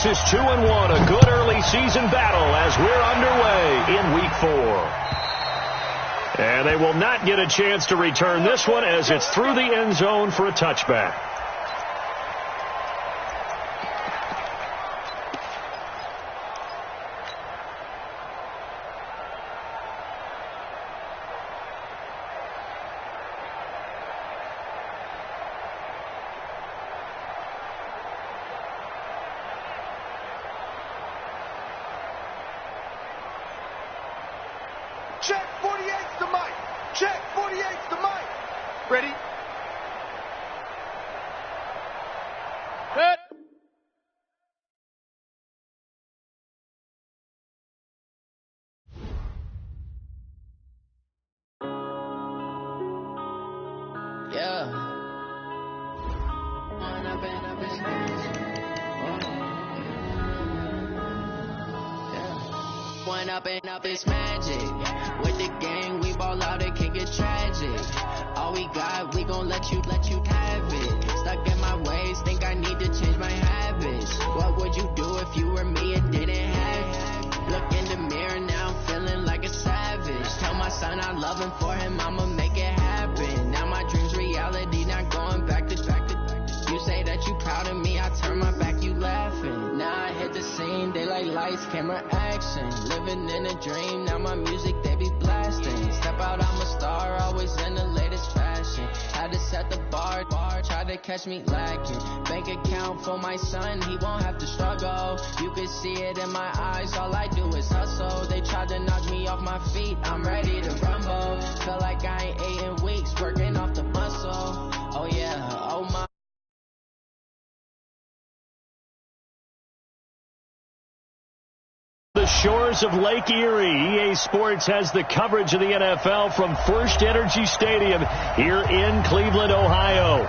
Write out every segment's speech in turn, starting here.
is 2-1, a good early season battle as we're underway in Week 4. And they will not get a chance to return this one as it's through the end zone for a touchback. Check 48's the mic. Check 48's the mic. Ready? Good. Yeah. One up and up is magic. With the gang, we ball out, it can get tragic. All we got, we gon' let you have it. Stuck in my ways, think I need to change my habits. What would you do if you were me and didn't have it? Look in the mirror, now I'm feeling like a savage. Tell my son I love him, for him I'ma make it happen. Now my dream's reality, not going back to. You say that you proud of me, I turn my back, you laughing. Now I hit the scene, they like lights, camera, action. Living in a dream, now my music, they be blasting. Step out, I'm a star, always in the latest fashion. Had to set the bar, try to catch me lacking. Bank account for my son, he won't have to struggle. You can see it in my eyes, all I do is hustle. They tried to knock me off my feet, I'm ready to rumble. Feel like I ain't ate in weeks, working off the muscle. Oh yeah, oh my. The shores of Lake Erie, EA Sports has the coverage of the NFL from First Energy Stadium here in Cleveland, Ohio.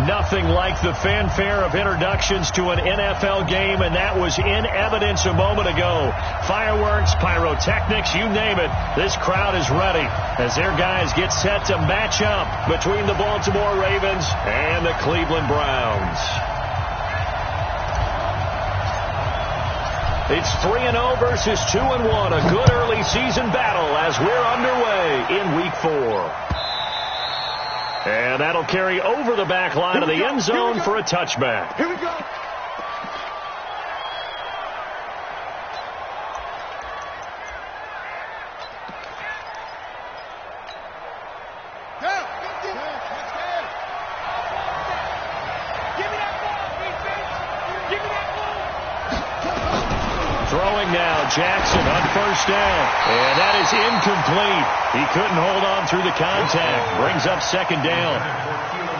Nothing like the fanfare of introductions to an NFL game, and that was in evidence a moment ago. Fireworks, pyrotechnics, you name it. This crowd is ready as their guys get set to match up between the Baltimore Ravens and the Cleveland Browns. It's 3-0 versus 2-1, a good early season battle as we're underway in Week 4. And that'll carry over the back line of the end zone for a touchback. Here we go. Throwing now, Jackson on first down. And that is incomplete. He couldn't hold on through the contact. Brings up second down.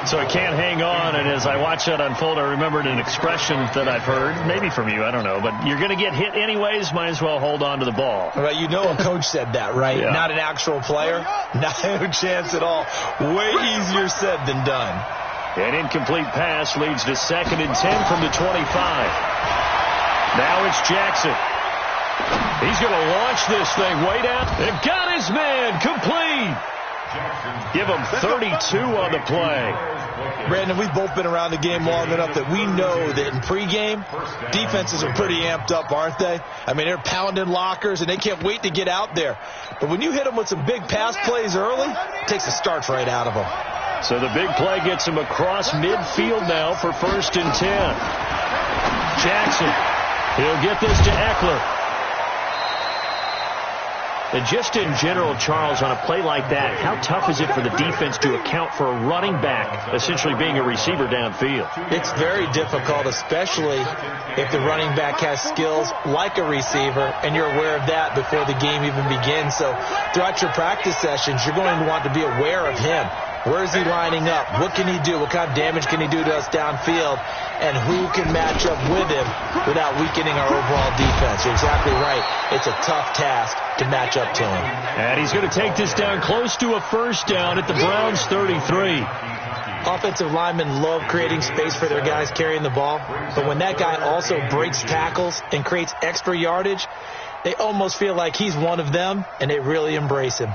So he can't hang on. And as I watched that unfold, I remembered an expression that I've heard, maybe from you, I don't know. But you're going to get hit anyways, might as well hold on to the ball. Well, you know a coach said that, right? Yeah. Not an actual player. Not a chance at all. Way easier said than done. An incomplete pass leads to 2nd and 10 from the 25. Now it's Jackson. He's going to launch this thing way down. And got his man complete. Give him 32 on the play. Brandon, we've both been around the game long enough that we know that in pregame, defenses are pretty amped up, aren't they? I mean, they're pounding lockers, and they can't wait to get out there. But when you hit them with some big pass plays early, it takes the starch right out of them. So the big play gets him across midfield now for 1st and 10. Jackson. He'll get this to Eckler. And just in general, Charles, on a play like that, how tough is it for the defense to account for a running back essentially being a receiver downfield? It's very difficult, especially if the running back has skills like a receiver, and you're aware of that before the game even begins. So throughout your practice sessions, you're going to want to be aware of him. Where is he lining up? What can he do? What kind of damage can he do to us downfield? And who can match up with him without weakening our overall defense? You're exactly right. It's a tough task to match up to him. And he's going to take this down close to a 1st down at the Browns' 33. Offensive linemen love creating space for their guys carrying the ball. But when that guy also breaks tackles and creates extra yardage, they almost feel like he's one of them, and they really embrace him.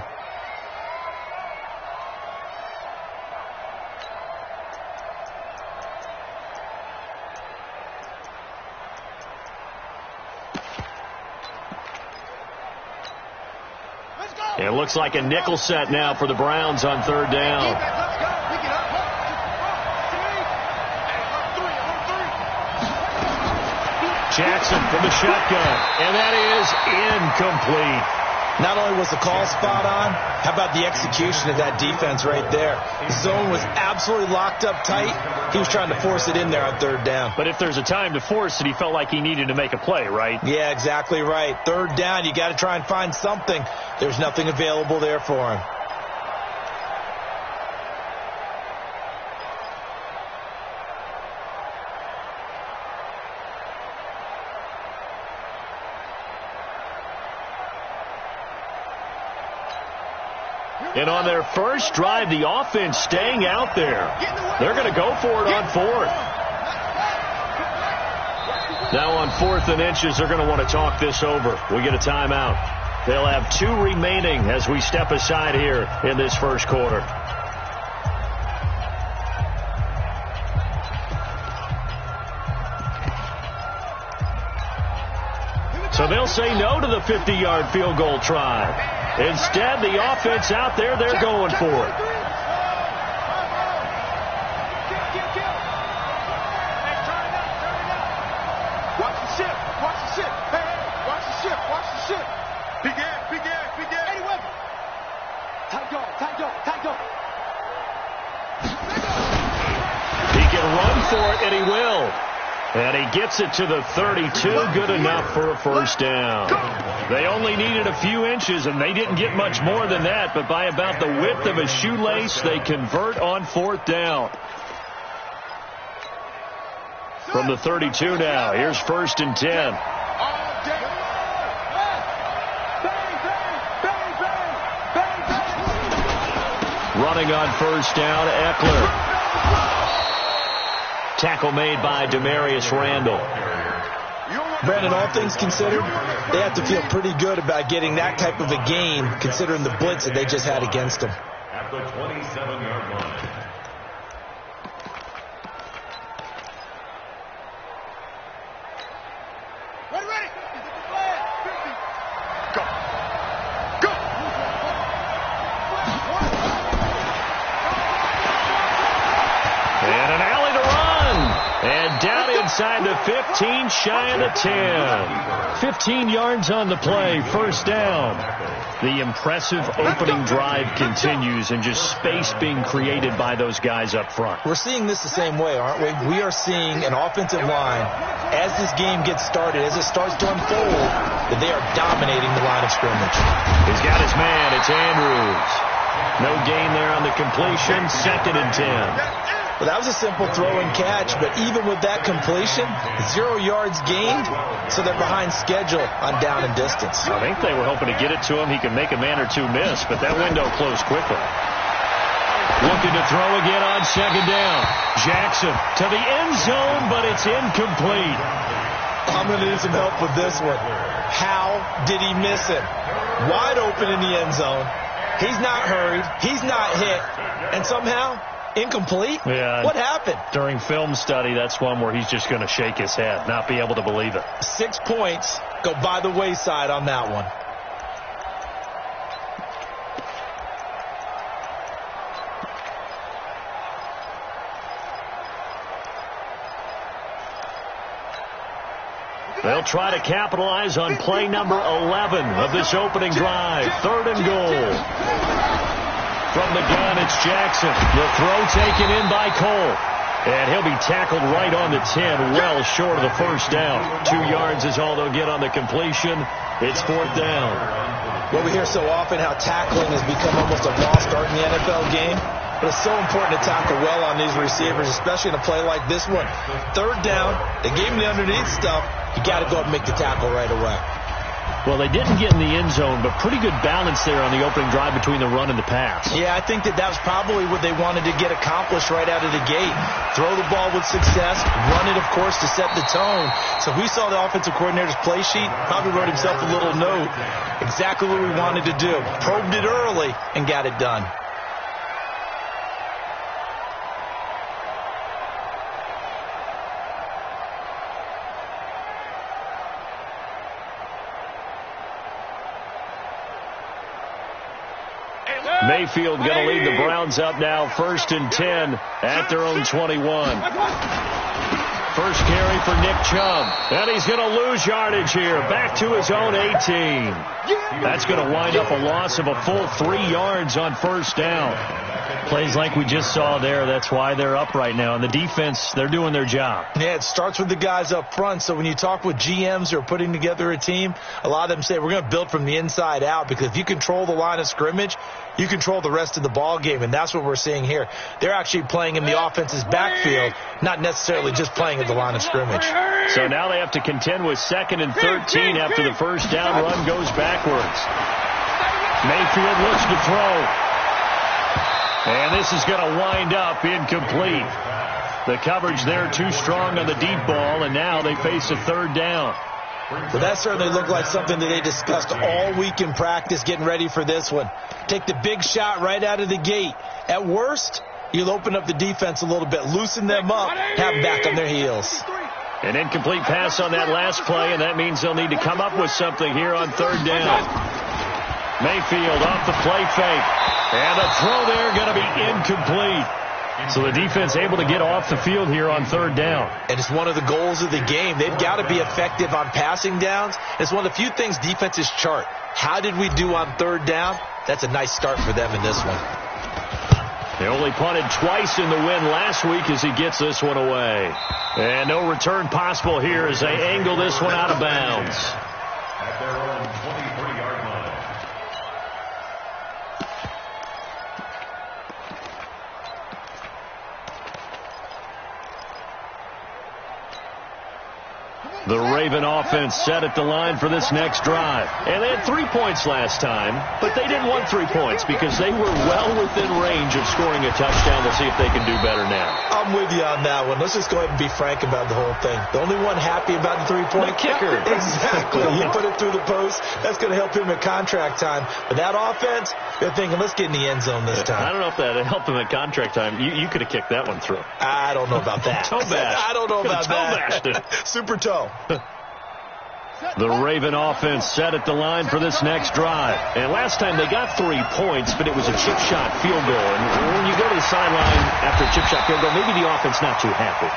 It looks like a nickel set now for the Browns on third down. Jackson from the shotgun, and that is incomplete. Not only was the call spot on, how about the execution of that defense right there? The zone was absolutely locked up tight. He was trying to force it in there on third down. But if there's a time to force it, he felt like he needed to make a play, right? Yeah, exactly right. Third down, you got to try and find something. There's nothing available there for him. And on their first drive, the offense staying out there. They're going to go for it on fourth. Now on 4th and inches, they're going to want to talk this over. We get a timeout. They'll have 2 remaining as we step aside here in this first quarter. So they'll say no to the 50-yard field goal try. Instead, the offense out there, they're going for it. Watch the shift. Watch the shift. Hey, watch the shift. Watch the shift. Big air, big air, big air. Eddie Weber. Tight dog, tight dog, tight dog. He can run for it, and he will. And he gets it to the 32, good enough for a first down. They only needed a few inches, and they didn't get much more than that, but by about the width of a shoelace, they convert on 4th down. From the 32 now, here's 1st and 10. Running on first down, Eckler. Tackle made by Demarius Randall. Brandon, all things considered, they have to feel pretty good about getting that type of a game, considering the blitz that they just had against them. At the 27-yard line. Ready. Go. Go. And an alley to run. And down inside the 15, shy of the 10. 15 yards on the play, first down. The impressive opening drive continues, and just space being created by those guys up front. We're seeing this the same way, aren't we? We are seeing an offensive line, as this game gets started, as it starts to unfold, that they are dominating the line of scrimmage. He's got his man. It's Andrews. No gain there on the completion. 2nd and 10. Well, that was a simple throw and catch, but even with that completion, 0 yards gained, so they're behind schedule on down and distance. I think they were hoping to get it to him. He could make a man or two miss, but that window closed quickly. Looking to throw again on 2nd down. Jackson to the end zone, but it's incomplete. I'm going to need some help with this one. How did he miss it? Wide open in the end zone. He's not hurried. He's not hit. And somehow, incomplete? Yeah. What happened? During film study, that's one where he's just going to shake his head, not be able to believe it. 6 points go by the wayside on that one. They'll try to capitalize on play number 11 of this opening drive. 3rd and goal. From the gun, it's Jackson. The throw taken in by Cole. And he'll be tackled right on the 10, well short of the first down. 2 yards is all they'll get on the completion. It's 4th down. Well, we hear so often how tackling has become almost a lost art in the NFL game. But it's so important to tackle well on these receivers, especially in a play like this one. 3rd down, they gave him the underneath stuff. You got to go up and make the tackle right away. Well, they didn't get in the end zone, but pretty good balance there on the opening drive between the run and the pass. Yeah, I think that was probably what they wanted to get accomplished right out of the gate. Throw the ball with success, run it, of course, to set the tone. So we saw the offensive coordinator's play sheet, probably wrote himself a little note, exactly what we wanted to do. Probed it early and got it done. Mayfield going to lead the Browns up now 1st and 10 at their own 21. First carry for Nick Chubb. And he's going to lose yardage here. Back to his own 18. That's going to wind up a loss of a full 3 yards on first down. Plays like we just saw there. That's why they're up right now. And the defense, they're doing their job. Yeah, it starts with the guys up front. So when you talk with GMs who are putting together a team, a lot of them say we're going to build from the inside out, because if you control the line of scrimmage, you control the rest of the ball game, and that's what we're seeing here. They're actually playing in the offense's backfield, not necessarily just playing at the line of scrimmage. So now they have to contend with 2nd and 13 after the first down run goes backwards. Mayfield looks to throw. And this is going to wind up incomplete. The coverage there too strong on the deep ball, and now they face a 3rd down. Well, that certainly looked like something that they discussed all week in practice, getting ready for this one. Take the big shot right out of the gate. At worst, you'll open up the defense a little bit, loosen them up, have them back on their heels. An incomplete pass on that last play, and that means they'll need to come up with something here on 3rd down. Mayfield off the play fake. And the throw there going to be incomplete. So the defense able to get off the field here on 3rd down. And it's one of the goals of the game. They've got to be effective on passing downs. It's one of the few things defenses chart. How did we do on 3rd down? That's a nice start for them in this one. They only punted twice in the win last week as he gets this one away. And no return possible here as they angle this one out of bounds. At their own 23-yard line. The Raven offense set at the line for this next drive. And they had 3 points last time, but they didn't want 3 points because they were well within range of scoring a touchdown. We'll see if they can do better now. I'm with you on that one. Let's just go ahead and be frank about the whole thing. The only one happy about the 3-point kicker. Exactly. You put it through the post. That's going to help him at contract time. But that offense, they're thinking, let's get in the end zone this time. I don't know if that helped him at contract time. You could have kicked that one through. I don't know about that. Toe bash. I don't know about that. Toe Super toe. The Raven offense set at the line for this next drive. And last time they got 3 points, but it was a chip shot field goal. And when you go to the sideline after a chip shot field goal, maybe the offense not too happy.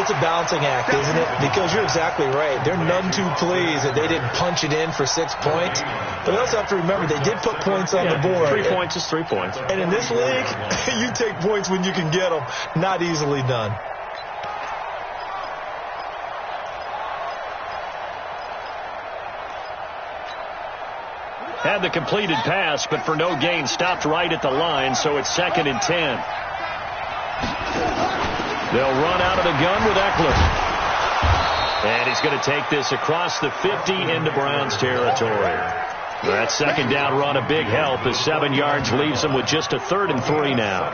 It's a balancing act, isn't it? Because you're exactly right. They're none too pleased that they didn't punch it in for 6 points. But we also have to remember they did put points on the board. 3 points is 3 points. And in this league, you take points when you can get them. Not easily done. Had the completed pass, but for no gain, stopped right at the line, so it's 2nd and 10. They'll run out of the gun with Eckler. And he's going to take this across the 50 into Browns territory. That 2nd down run, a big help as 7 yards leaves them with just a 3rd and 3 now.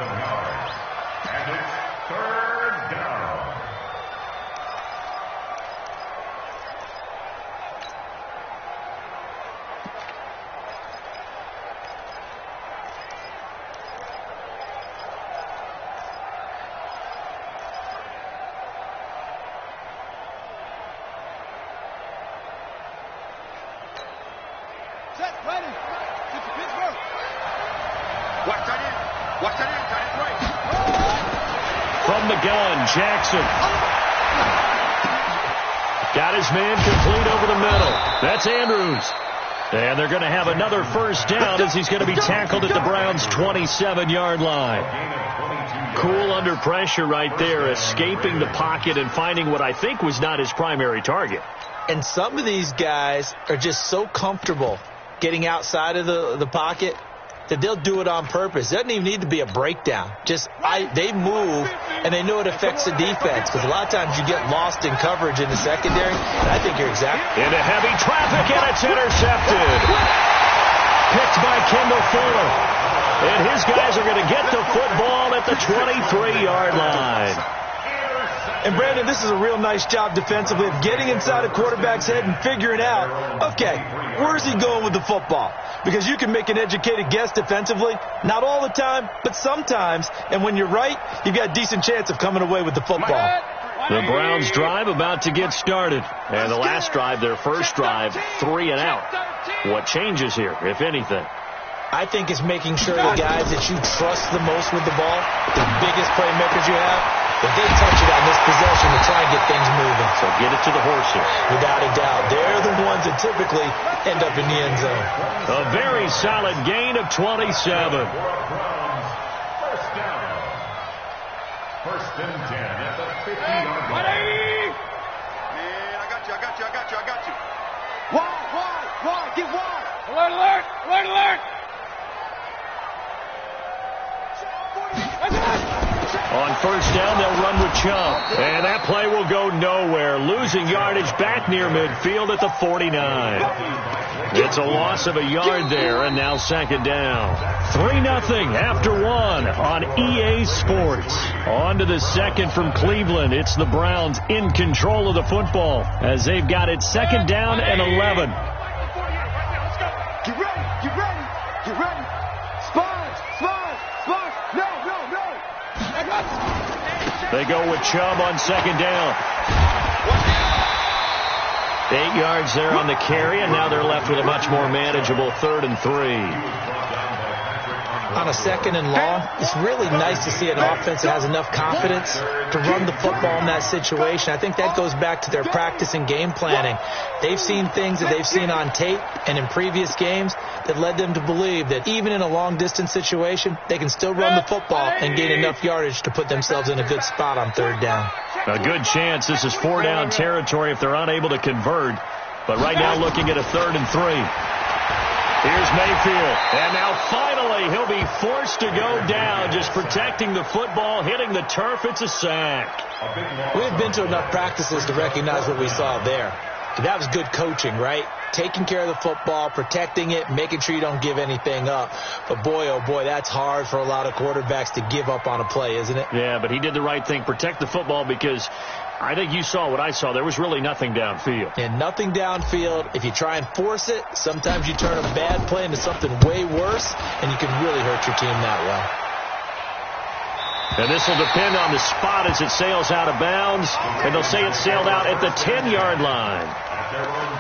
From the gun, Jackson. Got his man complete over the middle. That's Andrews. And they're going to have another first down as he's going to be tackled at the Browns' 27-yard line. Cool under pressure right there, escaping the pocket and finding what I think was not his primary target. And some of these guys are just so comfortable getting outside of the pocket that they'll do it on purpose. It doesn't even need to be a breakdown. They move, and they know it affects the defense, because a lot of times you get lost in coverage in the secondary, and I think you're exactly... Into heavy traffic, and it's intercepted. Picked by Kendall Fuller. And his guys are going to get the football at the 23-yard line. And, Brandon, this is a real nice job defensively of getting inside a quarterback's head and figuring out, okay, where's he going with the football? Because you can make an educated guess defensively, not all the time, but sometimes. And when you're right, you've got a decent chance of coming away with the football. The Browns drive about to get started. And the last drive, their first drive, 3 and out. What changes here, if anything? I think it's making sure the guys that you trust the most with the ball, the biggest playmakers you have, if they touch it on this possession to try and get things moving. So get it to the horses. Without a doubt. They're the ones that typically end up in the end zone. A very solid gain of 27. First down. First and 10 at the 50-yard line. Man, I got you. Wide, get wide. Alert! On first down, they'll run with Chubb. And that play will go nowhere. Losing yardage back near midfield at the 49. It's a loss of a yard there, and now second down. 3-0 after one on EA Sports. On to the second from Cleveland. It's the Browns in control of the football as they've got it second down and 11. Get ready. Spines. No. They go with Chubb on second down. 8 yards there on the carry, and now they're left with a much more manageable 3rd and 3. On a second and long, it's really nice to see an offense that has enough confidence to run the football in that situation. I think that goes back to their practice and game planning. They've seen things that they've seen on tape and in previous games that led them to believe that even in a long-distance situation, they can still run the football and gain enough yardage to put themselves in a good spot on third down. A good chance this is 4-down territory if they're unable to convert. But right now looking at a 3rd and 3. Here's Mayfield, and now finally he'll be forced to go down, just protecting the football, hitting the turf. It's a sack. We've been to enough practices to recognize what we saw there. That was good coaching, right? Taking care of the football, protecting it, making sure you don't give anything up. But boy, oh boy, that's hard for a lot of quarterbacks to give up on a play, isn't it? Yeah, but he did the right thing. Protect the football because I think you saw what I saw. There was really nothing downfield. And nothing downfield. If you try and force it, sometimes you turn a bad play into something way worse, and you can really hurt your team that way. And this will depend on the spot as it sails out of bounds. And they'll say it sailed out at the 10-yard line.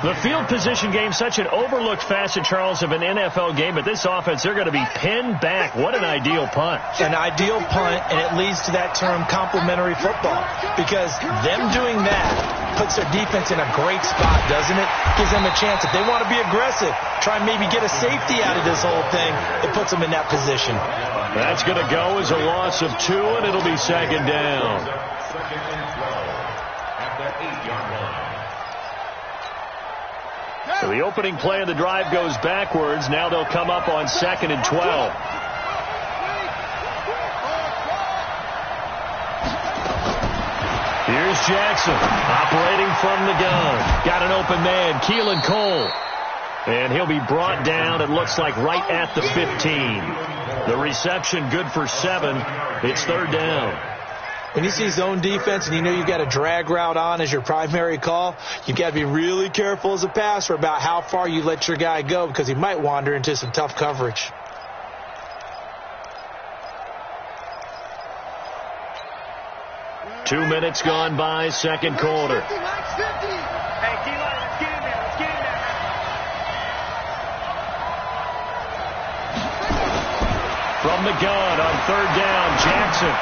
The field position game, such an overlooked facet, Charles, of an NFL game. But this offense, they're going to be pinned back. What an ideal punt. An ideal punt, and it leads to that term complementary football. Because them doing that puts their defense in a great spot, doesn't it? Gives them a chance. If they want to be aggressive, try and maybe get a safety out of this whole thing, it puts them in that position. That's going to go as a loss of 2, and it'll be second down. Second and 12 at the 8-yard line. So the opening play of the drive goes backwards. Now they'll come up on second and 12. Here's Jackson operating from the gun. Got an open man, Keelan Cole. And he'll be brought down, it looks like, right at the 15. The reception good for 7. It's third down. When you see zone defense and you know you've got a drag route on as your primary call, you've got to be really careful as a passer about how far you let your guy go because he might wander into some tough coverage. Two minutes gone by, second quarter. Hey, D-line, let's get in there. From the gun on third down, Jackson.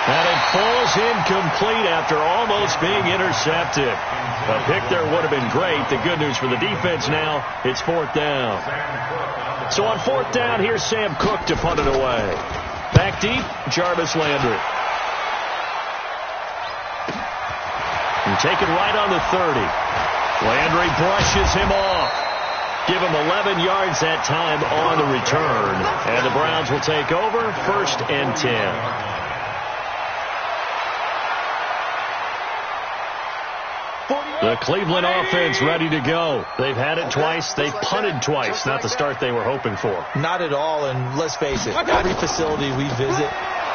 And it falls incomplete after almost being intercepted. A pick there would have been great. The good news for the defense now, it's fourth down. So on fourth down, here's Sam Cook to punt it away. Back deep, Jarvis Landry. And taken right on the 30. Landry brushes him off. Give him 11 yards that time on the return. And the Browns will take over, 1st and 10. The Cleveland offense ready to go. They've had it twice. They've punted twice. Not the start they were hoping for. Not at all, and let's face it, every facility we visit,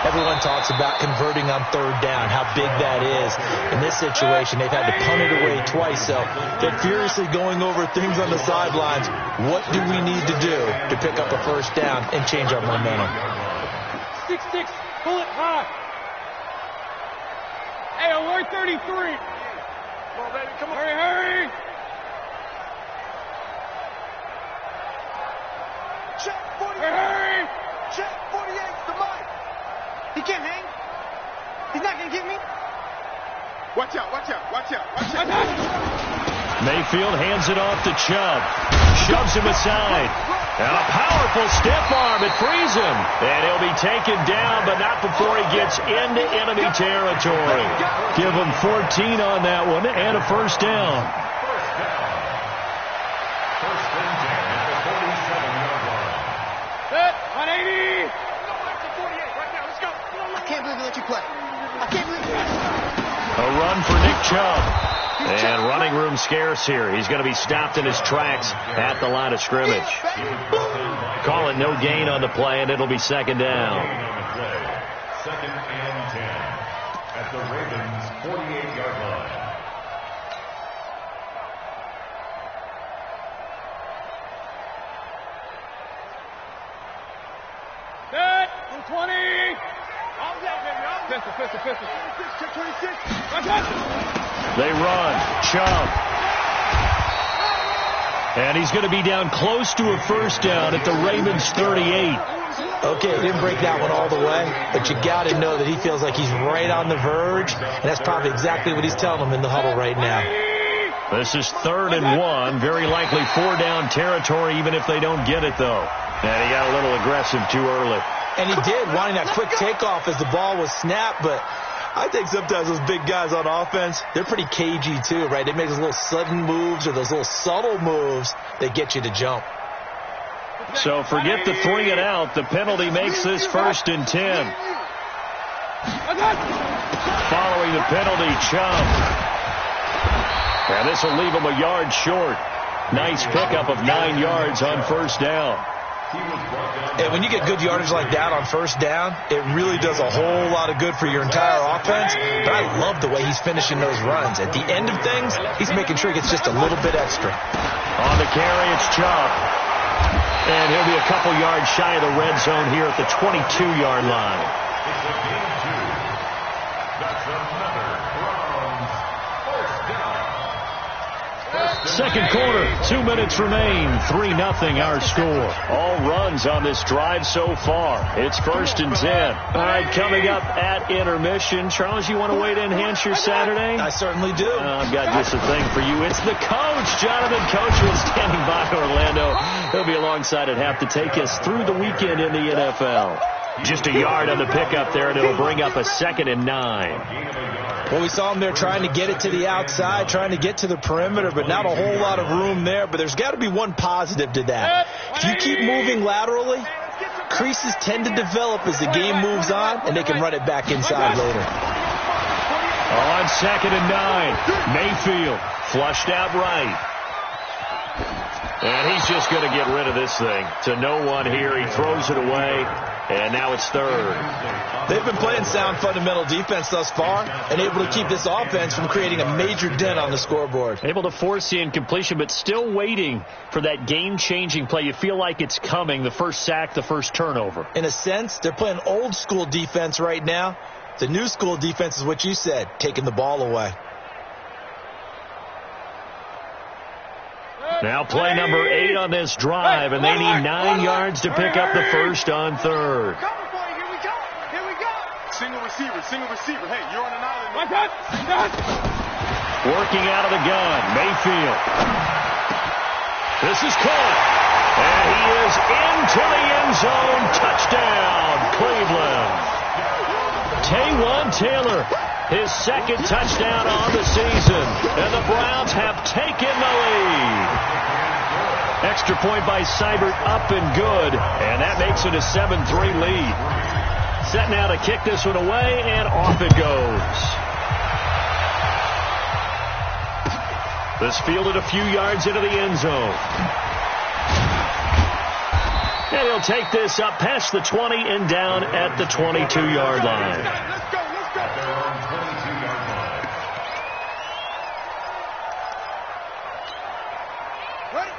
everyone talks about converting on third down, how big that is. In this situation, they've had to punt it away twice, so they're furiously going over things on the sidelines. What do we need to do to pick up a first down and change our momentum? 6-6, pull it high. Hey, alert 33. Come on, baby, come on. Hurry. Mayfield hands it off to Chubb. Shoves him aside. And a powerful stiff arm. It frees him. And he'll be taken down, but not before he gets into enemy territory. Give him 14 on that one and a first down. First and 10 at the 47-yard line. Set, 180. I can't believe they let you play. I can't believe it. A run for Nick Chubb. And running room scarce here. He's going to be stopped in his tracks at the line of scrimmage. Call it no gain on the play, and it'll be second down. Second and 10 at the Ravens' 48-yard line. Set, 20. Pistol. They run. Chubb. And he's going to be down close to a first down at the Ravens' 38. Okay, didn't break that one all the way, but you got to know that he feels like he's right on the verge, and that's probably exactly what he's telling them in the huddle right now. This is 3rd and 1. Very likely 4-down territory, even if they don't get it, though. And he got a little aggressive too early. And he did, wanting that quick takeoff as the ball was snapped, but I think sometimes those big guys on offense, they're pretty cagey too, right? They make those little sudden moves or those little subtle moves that get you to jump. So forget the 3 and out. The penalty makes this 1st and 10. Following the penalty, Chubb. And this will leave him a yard short. Nice pickup of 9 yards on first down. And when you get good yardage like that on first down, it really does a whole lot of good for your entire offense. But I love the way he's finishing those runs. At the end of things, he's making sure he gets just a little bit extra. On the carry, it's Chubb. And he'll be a couple yards shy of the red zone here at the 22-yard line. It's a gain 2. That's another Browns first down. Second quarter, 2 minutes remain. 3-0 our score. All runs on this drive so far. It's 1st and 10. All right, coming up at intermission. Charles, you want to wait to enhance your Saturday? I certainly do. I've got just a thing for you. It's the coach, Jonathan Coachman, standing by Orlando. He'll be alongside at half to take us through the weekend in the NFL. Just a yard on the pickup there, and it'll bring up a 2nd and 9. Well, we saw him there trying to get it to the outside, trying to get to the perimeter, but not a whole lot of room there. But there's got to be one positive to that. If you keep moving laterally, creases tend to develop as the game moves on, and they can run it back inside later. On 2nd and 9, Mayfield flushed out right. And he's just going to get rid of this thing to no one here. He throws it away, and now it's 3rd. They've been playing sound fundamental defense thus far and able to keep this offense from creating a major dent on the scoreboard. Able to force the incompletion, but still waiting for that game-changing play. You feel like it's coming, the first sack, the first turnover. In a sense, they're playing old-school defense right now. The new-school defense is what you said, taking the ball away. Now play number 8 on this drive, and they need 9 yards to pick up the first on 3rd. Here we go. Single receiver. Hey, you're on an island. Working out of the gun, Mayfield. This is caught. And he is into the end zone. Touchdown, Cleveland. Taywan Taylor, his 2nd touchdown on the season. And the Browns have taken the lead. Extra point by Seibert, up and good. And that makes it a 7-3 lead. Set now to kick this one away, and off it goes. This fielded a few yards into the end zone. And he'll take this up past the 20 and down at the 22-yard line. Let's go.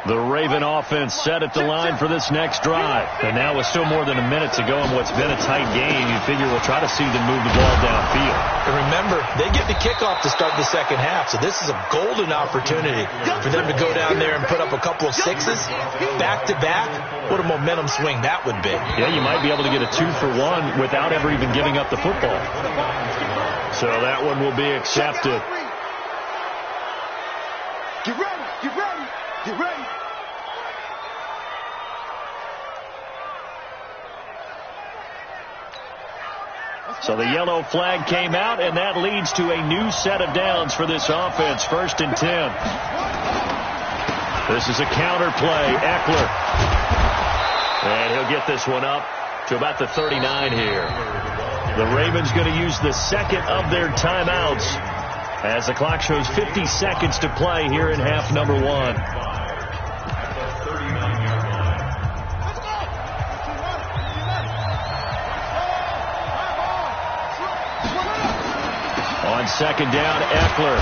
The Raven offense set at the line for this next drive. And now with still more than a minute to go in what's been a tight game, you figure we'll try to see them move the ball downfield. And remember, they get the kickoff to start the second half, so this is a golden opportunity for them to go down there and put up a couple of 6s back-to-back. What a momentum swing that would be. Yeah, you might be able to get a 2-for-1 without ever even giving up the football. So that one will be accepted. Get ready. Get ready. Get ready. So the yellow flag came out, and that leads to a new set of downs for this offense. 1st and 10. This is a counter play. Eckler. And he'll get this one up to about the 39 here. The Ravens going to use the second of their timeouts as the clock shows 50 seconds to play here in half number 1. On 2nd down, Eckler.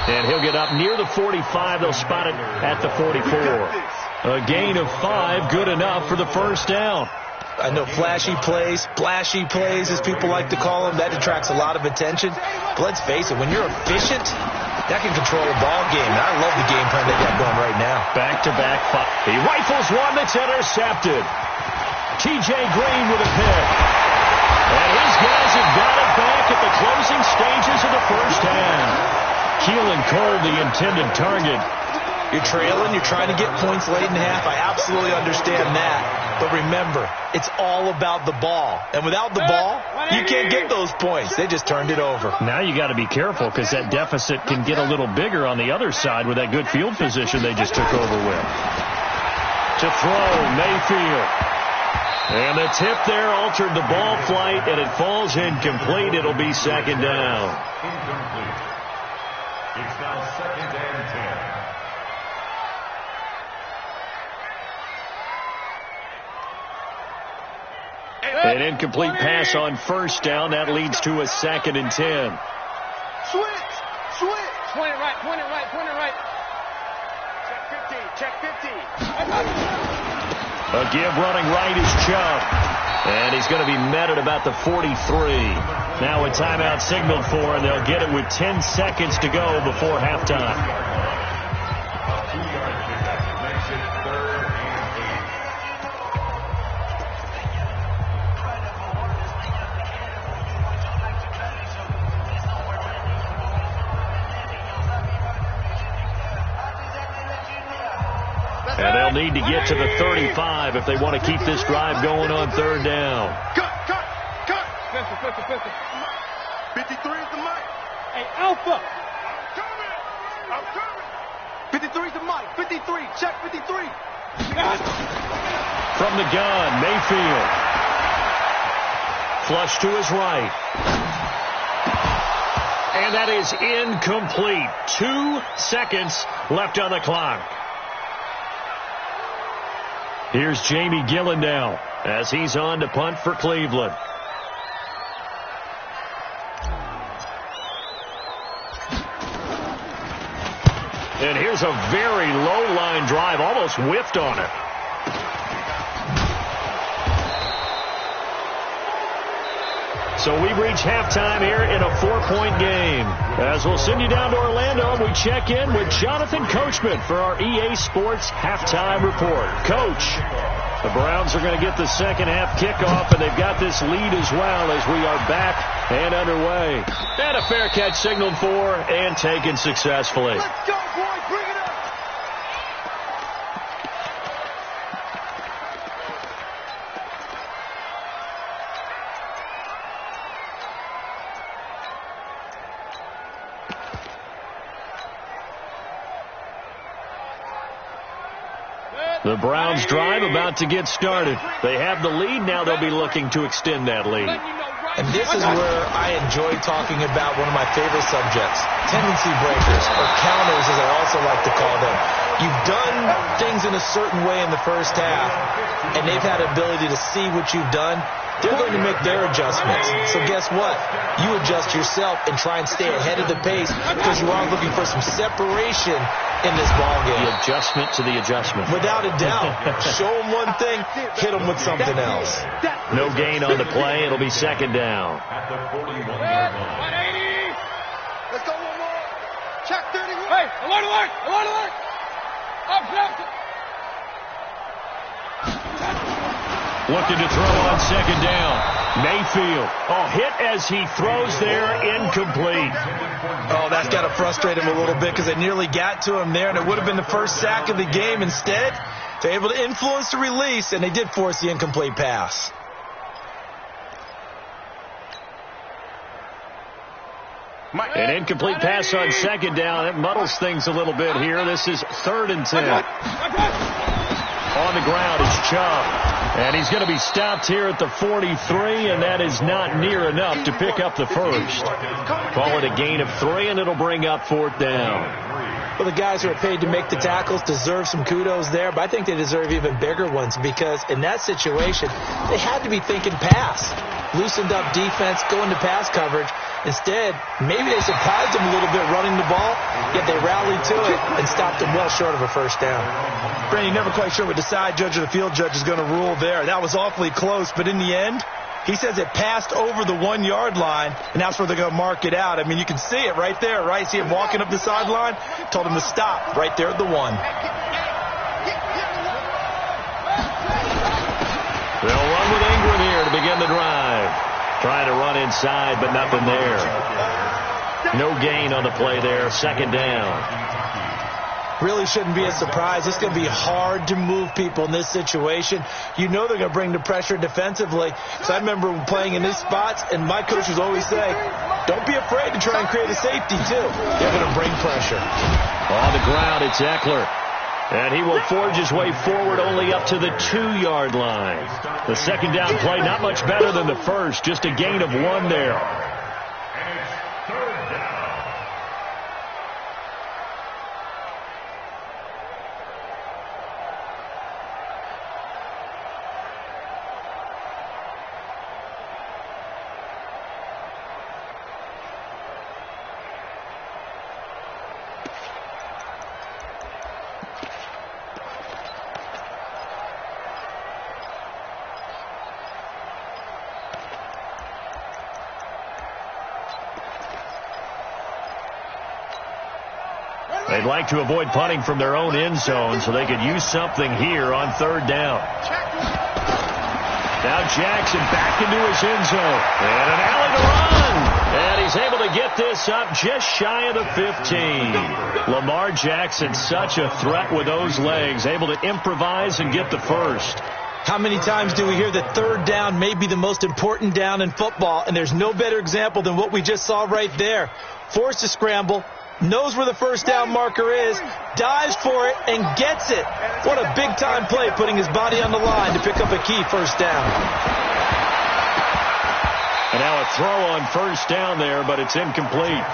And he'll get up near the 45. They'll spot it at the 44. A gain of 5, good enough for the 1st down. I know flashy plays, splashy plays, as people like to call them, that attracts a lot of attention. But let's face it, when you're efficient, that can control a ball game. And I love the game plan they got going right now. Back-to-back. He rifles one that's intercepted. T.J. Green with a pick. And his guys have got it back at the closing stages of the 1st half. Keelan Cole, the intended target. You're trailing, you're trying to get points late in half. I absolutely understand that. But remember, it's all about the ball. And without the ball, you can't get those points. They just turned it over. Now you got to be careful because that deficit can get a little bigger on the other side with that good field position they just took over with. To throw, Mayfield. And the tip there altered the ball flight, and it falls incomplete. It'll be 2nd down. Incomplete. It's now 2nd and 10. An incomplete pass on 1st down. That leads to a 2nd and 10. Switch. Switch. Point it right, point it right, point it right. Check 15. A give running right is Chubb. And he's going to be met at about the 43. Now a timeout signaled for, and they'll get it with 10 seconds to go before halftime. A 2-yard pickup makes it 3rd and 8. And they'll need to get to the 35 if they want to keep this drive going on 3rd down. Cut. Pistol. 53 is the mic. Hey, Alpha. I'm coming. 53 is the mic. 53. Check 53. From the gun, Mayfield. Flush to his right. And that is incomplete. 2 seconds left on the clock. Here's Jamie Gillen now as he's on to punt for Cleveland. And here's a very low line drive, almost whiffed on it. So we reach halftime here in a 4-point game. As we'll send you down to Orlando, and we check in with Jonathan Coachman for our EA Sports Halftime Report. Coach, the Browns are going to get the 2nd half kickoff, and they've got this lead as well as we are back and underway. And a fair catch signaled for and taken successfully. Let's go, boy. Bring it up. The Browns drive about to get started. They have the lead. Now they'll be looking to extend that lead. And this is where I enjoy talking about one of my favorite subjects, tendency breakers, or counters as I also like to call them. You've done things in a certain way in the 1st half, and they've had the ability to see what you've done. They're going to make their adjustments. So guess what? You adjust yourself and try and stay ahead of the pace because you are looking for some separation in this ball game. The adjustment to the adjustment. Without a doubt. Show them one thing, hit them with something else. No gain on the play. It'll be 2nd down. At the 41-yard line. 180. Let's go one more. Check 31. Hey, alert, alert, alert, alert. Up. Looking to throw on second down. Mayfield. Oh, hit as he throws there, incomplete. Oh, that's got to frustrate him a little bit because they nearly got to him there, and it would have been the first sack of the game. Instead, they're able to influence the release, and they did force the incomplete pass. An incomplete pass on second down. It muddles things a little bit here. This is 3rd and 10. On the ground is Chubb. And he's going to be stopped here at the 43, and that is not near enough to pick up the first. Call it a gain of 3, and it'll bring up 4th down. Well, the guys who are paid to make the tackles deserve some kudos there, but I think they deserve even bigger ones because in that situation, they had to be thinking pass. Loosened up defense, going to pass coverage. Instead, maybe they surprised them a little bit running the ball, yet they rallied to it and stopped them well short of a first down. Brandon, you're never quite sure what the side judge or the field judge is going to rule there. That was awfully close, but in the end, he says it passed over the 1-yard line, and that's where they're going to mark it out. I mean, you can see it right there, right? See him walking up the sideline? Told him to stop right there at the 1. They'll run with Ingram here to begin the drive. Trying to run inside, but nothing there. No gain on the play there. 2nd down. Really shouldn't be a surprise. It's going to be hard to move people in this situation. You know they're going to bring the pressure defensively. So I remember playing in these spots, and my coaches always say, don't be afraid to try and create a safety, too. They're going to bring pressure. On the ground, it's Eckler. And he will forge his way forward only up to the 2-yard line. The 2nd down play, not much better than the first. Just a gain of 1 there. They'd like to avoid punting from their own end zone so they could use something here on 3rd down. Now Jackson back into his end zone. And an alley to run. And he's able to get this up just shy of the 15. Lamar Jackson, such a threat with those legs, able to improvise and get the first. How many times do we hear that 3rd down may be the most important down in football? And there's no better example than what we just saw right there. Forced to scramble. Knows where the first down marker is, dives for it, and gets it. What a big-time play, putting his body on the line to pick up a key first down. And now a throw on first down there, but it's incomplete.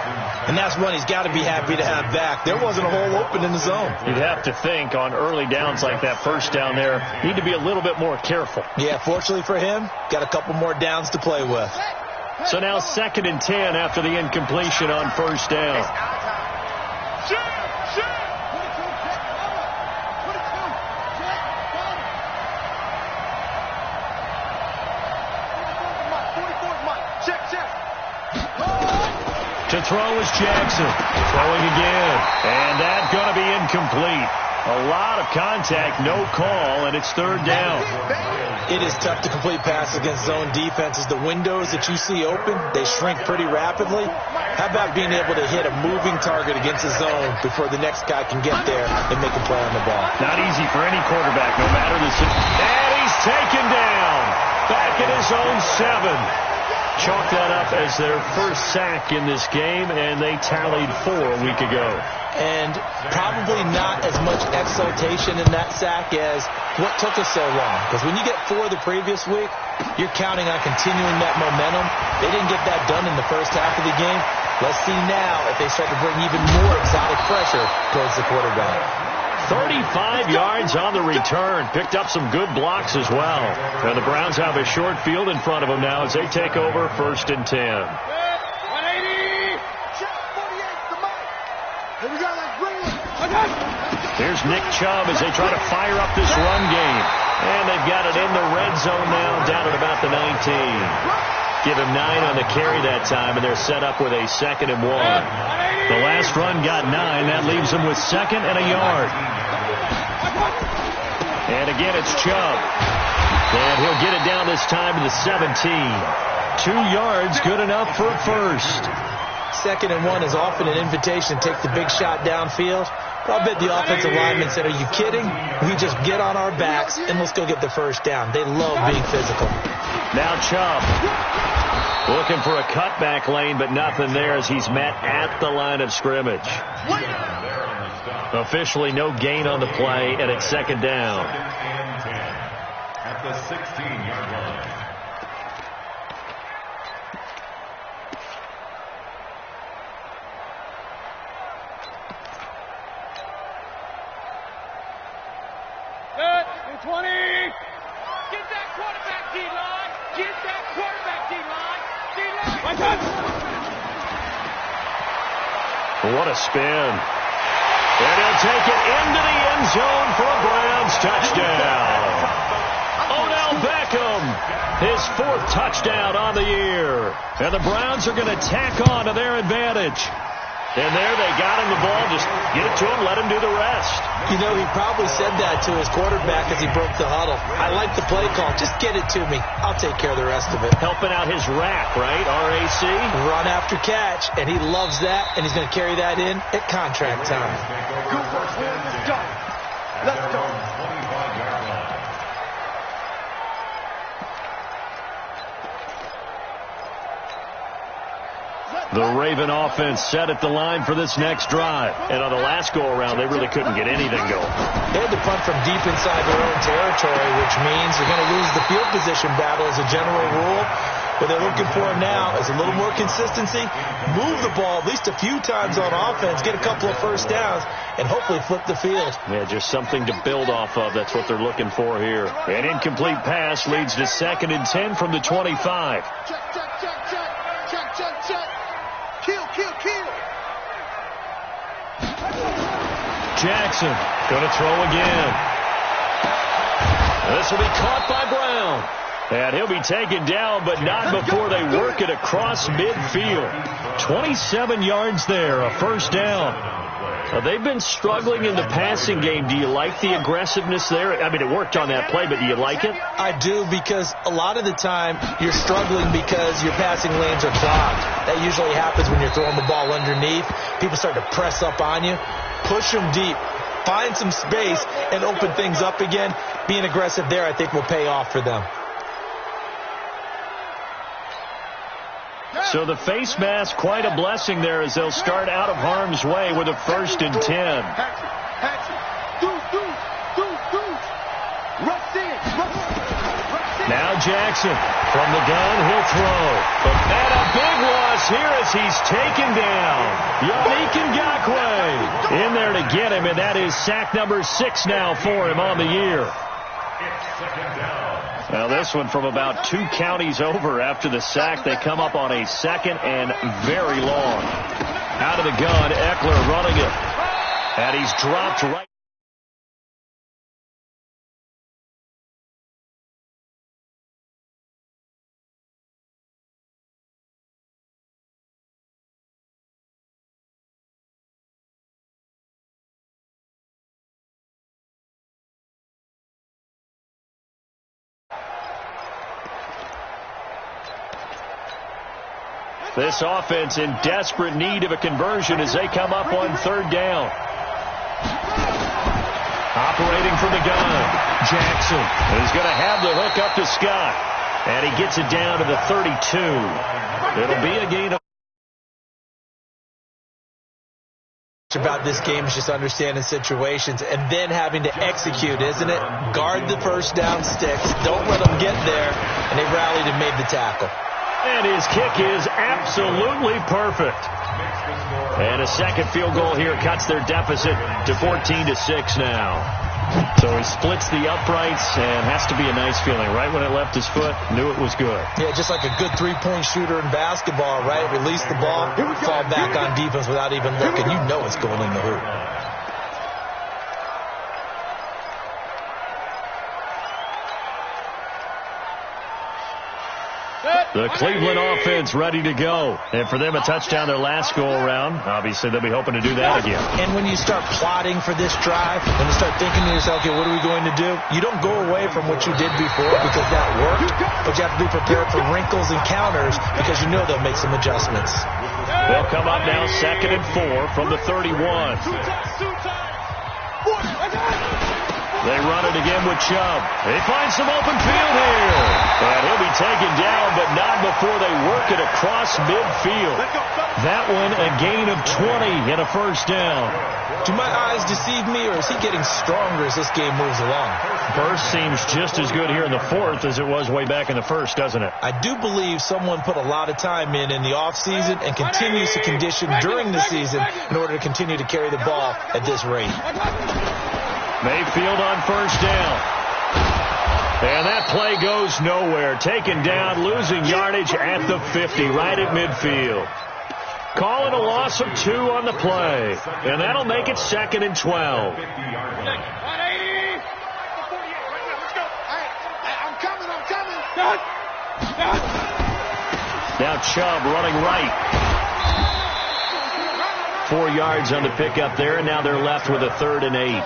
And that's one he's got to be happy to have back. There wasn't a hole open in the zone. You'd have to think on early downs like that first down there, need to be a little bit more careful. Yeah, fortunately for him, got a couple more downs to play with. So now 2nd and 10 after the incompletion on first down. To throw is Jackson. Throwing again. And that's going to be incomplete. A lot of contact, no call, and it's 3rd down. It is tough to complete passes against zone defenses. The windows that you see open, they shrink pretty rapidly. How about being able to hit a moving target against a zone before the next guy can get there and make a play on the ball? Not easy for any quarterback, no matter the situation. And he's taken down. Back at his own 7. Chalk that up as their first sack in this game, and they tallied 4 a week ago. And probably not as much exultation in that sack as what took us so long. Because when you get 4 the previous week, you're counting on continuing that momentum. They didn't get that done in the first half of the game. Let's see now if they start to bring even more exotic pressure towards the quarterback. 35 yards on the return. Picked up some good blocks as well. And the Browns have a short field in front of them now as they take over 1st and 10. 180. Here's Nick Chubb as they try to fire up this run game. And they've got it in the red zone now, down at about the 19. Give him 9 on the carry that time, and they're set up with a 2nd and 1. The last run got 9. That leaves them with 2nd and a yard. And again, it's Chubb. And he'll get it down this time to the 17. 2 yards, good enough for a first. 2nd and 1 is often an invitation to take the big shot downfield. But I bet the offensive lineman said, are you kidding? We just get on our backs and let's go get the first down. They love being physical. Now Chubb looking for a cutback lane, but nothing there as he's met at the line of scrimmage. Officially no gain on the play, and it's 2nd down. At the 16-yard line. Set. 20. Get that quarterback D-line. Get that quarterback D-line. D-line. My God. What a spin. And he'll take it into the end zone for a Browns touchdown. Odell Beckham, his 4th touchdown on the year. And the Browns are going to tack on to their advantage. And there they got him the ball. Just get it to him, let him do the rest. You know, he probably said that to his quarterback as he broke the huddle. I like the play call. Just get it to me. I'll take care of the rest of it. Helping out his rack, right? R-A-C? Run after catch, and he loves that, and he's going to carry that in at contract time. Good work, boys. Let's go. Let's go. The Raven offense set at the line for this next drive. And on the last go-around, they really couldn't get anything going. They had to punt from deep inside their own territory, which means they're going to lose the field position battle as a general rule. What they're looking for now is a little more consistency, move the ball at least a few times on offense, get a couple of first downs, and hopefully flip the field. Yeah, just something to build off of. That's what they're looking for here. An incomplete pass leads to 2nd and 10 from the 25. Check, check, check, check. Check, check, check. Kill, kill, kill. Jackson going to throw again. This will be caught by Brown. And he'll be taken down, but not before they work it across midfield. 27 yards there, a first down. They've been struggling in the passing game. Do you like the aggressiveness there? I mean, it worked on that play, but do you like it? I do, because a lot of the time you're struggling because your passing lanes are clogged. That usually happens when you're throwing the ball underneath. People start to press up on you. Push them deep. Find some space and open things up again. Being aggressive there, I think, will pay off for them. So the face mask, quite a blessing there as they'll start out of harm's way with a 1st and 10. Now Jackson from the gun, he'll throw. And a big loss here as he's taken down. Yannick Ngakoue in there to get him, and that is sack number 6 now for him on the year. It's 2nd down. Now this one from about 2 counties over after the sack. They come up on a 2nd and very long. Out of the gun, Eckler running it. And he's dropped right. This offense in desperate need of a conversion as they come up on 3rd down. Operating from the gun, Jackson is going to have the hook up to Scott. And he gets it down to the 32. It'll be a gain of about this game is just understanding situations and then having to execute, isn't it? Guard the first down sticks. Don't let them get there. And they rallied and made the tackle. And his kick is absolutely perfect. And a second field goal here cuts their deficit to 14-6 now. So he splits the uprights, and has to be a nice feeling. Right when it left his foot, knew it was good. Yeah, just like a good three-point shooter in basketball, right? Release the ball, fall back on defense without even looking. You know it's going in the hoop. Set. The Cleveland offense ready to go. And for them, a touchdown their last go-around. Obviously, they'll be hoping to do that again. And when you start plotting for this drive, when you start thinking to yourself, okay, what are we going to do? You don't go away from what you did before because that worked, but you have to be prepared for wrinkles and counters because you know they'll make some adjustments. They'll come up now 2nd and 4 from the 31. They run it again with Chubb. They find some open field here. And he'll be taken down, but not before they work it across midfield. That one a gain of 20 and a first down. Do my eyes deceive me, or is he getting stronger as this game moves along? Burst seems just as good here in the 4th as it was way back in the 1st, doesn't it? I do believe someone put a lot of time in the offseason and continues to condition during the season in order to continue to carry the ball at this rate. Mayfield on first down. And that play goes nowhere. Taken down, losing yardage at the 50, right at midfield. Calling a loss of 2 on the play. And that'll make it 2nd and 12. Now Chubb running right. 4 yards on the pickup there, and now they're left with a 3rd and 8.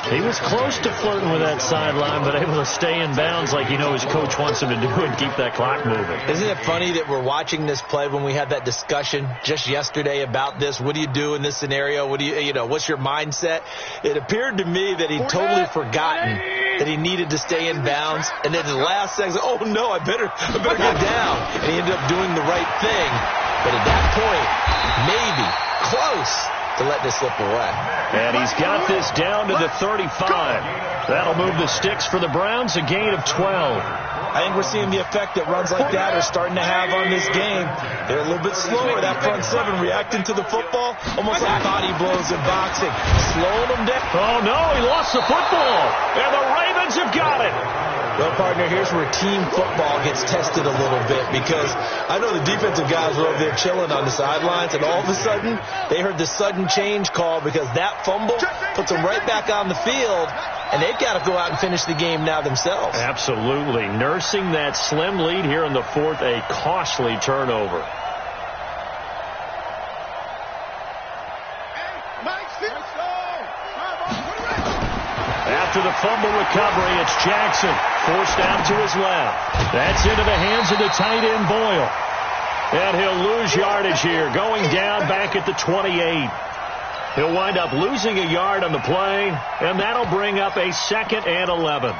He was close to flirting with that sideline, but able to stay in bounds like his coach wants him to do and keep that clock moving. Isn't it funny that we're watching this play when we had that discussion just yesterday about this? What do you do in this scenario? What do what's your mindset? It appeared to me that he'd totally forgotten that he needed to stay in bounds, and then the last second, oh no, I better get down. And he ended up doing the right thing, but at that point, maybe close to let this slip away. And he's got this down to the 35. That'll move the sticks for the Browns, a gain of 12. I think we're seeing the effect that runs like that are starting to have on this game. They're a little bit slower, that front 7 reacting to the football, almost like body blows in boxing. Slowing them down. Oh no, he lost the football. And the Ravens have got it. Well, partner, here's where team football gets tested a little bit, because I know the defensive guys were over there chilling on the sidelines, and all of a sudden they heard the sudden change call because that fumble puts them right back on the field, and they've got to go out and finish the game now themselves. Absolutely. Nursing that slim lead here in the 4th, a costly turnover. After the fumble recovery, it's Jackson, forced out to his left. That's into the hands of the tight end, Boyle. And he'll lose yardage here, going down back at the 28. He'll wind up losing a yard on the play, and that'll bring up a 2nd and 11.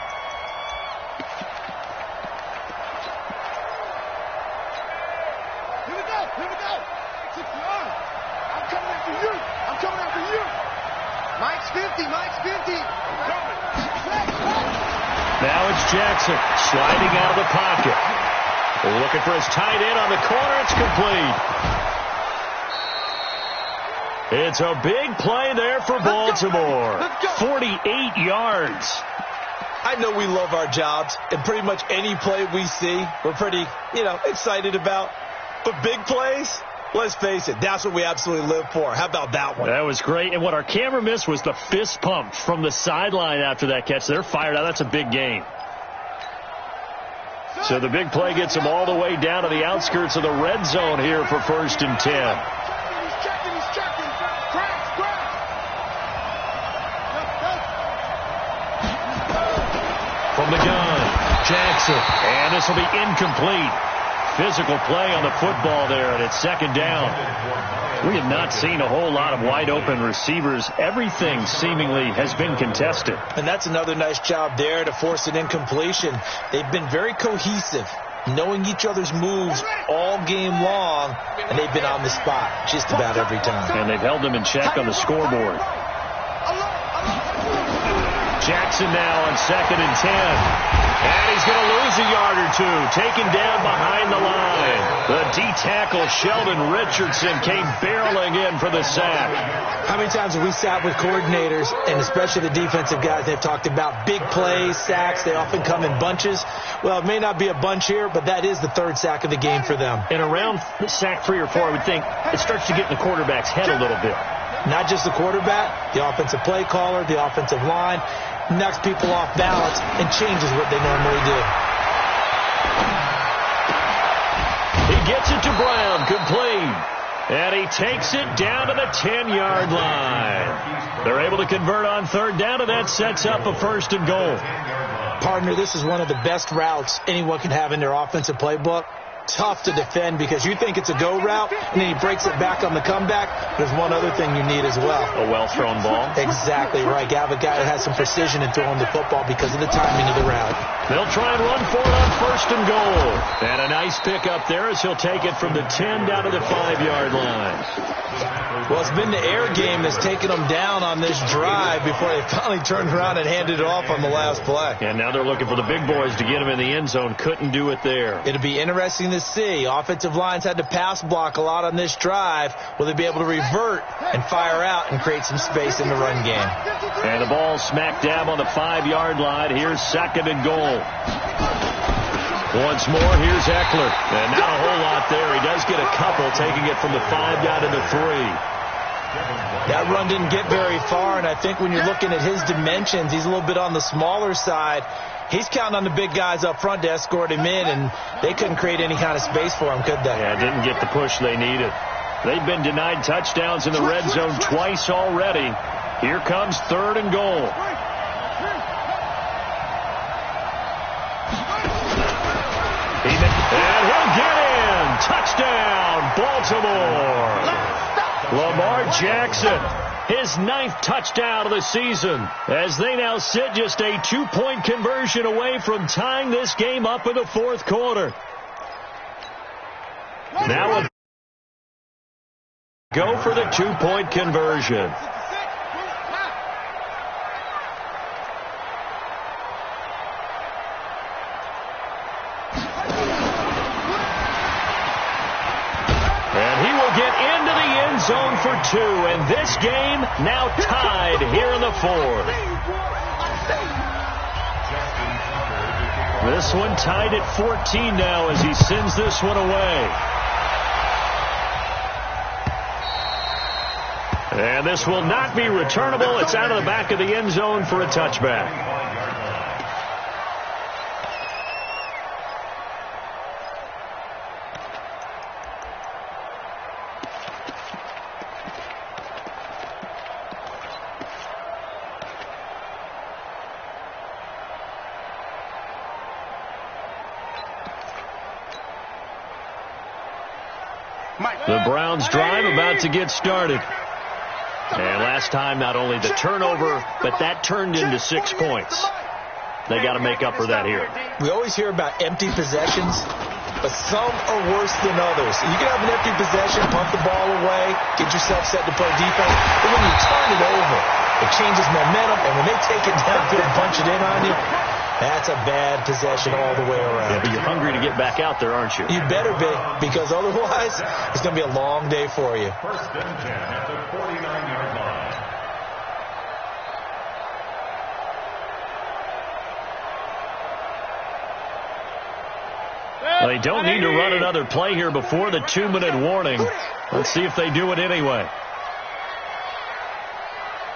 Here we go. 6 yards. I'm coming after you. Mike's 50. Now it's Jackson sliding out of the pocket. Looking for his tight end on the corner. It's complete. It's a big play there for Baltimore. 48 yards. I know we love our jobs, and pretty much any play we see, we're pretty, excited about. But big plays, let's face it, that's what we absolutely live for. How about that one? That was great. And what our camera missed was the fist pump from the sideline after that catch. They're fired out. That's a big gain. So the big play gets them all the way down to the outskirts of the red zone here for 1st and 10. He's checking. Crash. From the gun, Jackson. And this will be incomplete. Physical play on the football there, and it's 2nd down. We have not seen a whole lot of wide-open receivers. Everything seemingly has been contested. And that's another nice job there to force an incompletion. They've been very cohesive, knowing each other's moves all game long, and they've been on the spot just about every time. And they've held them in check on the scoreboard. Jackson now on 2nd and 10. And he's going to lose a yard or 2. Taken down behind the line. The D-tackle Sheldon Richardson came barreling in for the sack. How many times have we sat with coordinators, and especially the defensive guys, they've talked about big plays, sacks. They often come in bunches. Well, it may not be a bunch here, but that is the 3rd sack of the game for them. And around sack 3 or 4, I would think it starts to get in the quarterback's head a little bit. Not just the quarterback, the offensive play caller, the offensive line, knocks people off balance and changes what they normally do. gets it to Brown, complete. And he takes it down to the 10-yard line. They're able to convert on third down, and that sets up a 1st and goal. Partner, this is one of the best routes anyone can have in their offensive playbook. Tough to defend because you think it's a go route, and then he breaks it back on the comeback. There's one other thing you need as well. A well-thrown ball. Exactly right. You have a guy that has some precision in throwing the football because of the timing of the route. They'll try and run for it on 1st and goal. And a nice pick up there as he'll take it from the 10 down to the 5-yard line. Well, it's been the air game that's taken them down on this drive before they finally turned around and handed it off on the last play. And now they're looking for the big boys to get him in the end zone. Couldn't do it there. It'll be interesting to see. Offensive lines had to pass block a lot on this drive. Will they be able to revert and fire out and create some space in the run game? And the ball smack dab on the 5-yard line. Here's 2nd and goal. Once more, here's Eckler. And not a whole lot there. He does get a couple, taking it from the 5 down to the 3. That run didn't get very far, and I think when you're looking at his dimensions, he's a little bit on the smaller side. He's counting on the big guys up front to escort him in, and they couldn't create any kind of space for him, could they? Yeah, didn't get the push they needed. They've been denied touchdowns in the red zone twice already. Here comes 3rd and goal. And he'll get in. Touchdown, Baltimore. Lamar Jackson, his 9th touchdown of the season, as they now sit just a 2-point conversion away from tying this game up in the 4th quarter. Now we'll go for the 2-point conversion. Zone for 2, and this game now tied here in the 4th. This one tied at 14 now as he sends this one away. And this will not be returnable. It's out of the back of the end zone for a touchback. The Browns drive about to get started. And last time, not only the turnover, but that turned into 6 points. They got to make up for that here. We always hear about empty possessions, but some are worse than others. You can have an empty possession, punt the ball away, get yourself set to play defense, but when you turn it over, it changes momentum, and when they take it downfield and punch it in on you, that's a bad possession all the way around. Yeah, but you're hungry to get back out there, aren't you? You better be, because otherwise, it's going to be a long day for you. 1st and 10 at the 49-yard line. They don't need to run another play here before the 2-minute warning. Let's see if they do it anyway.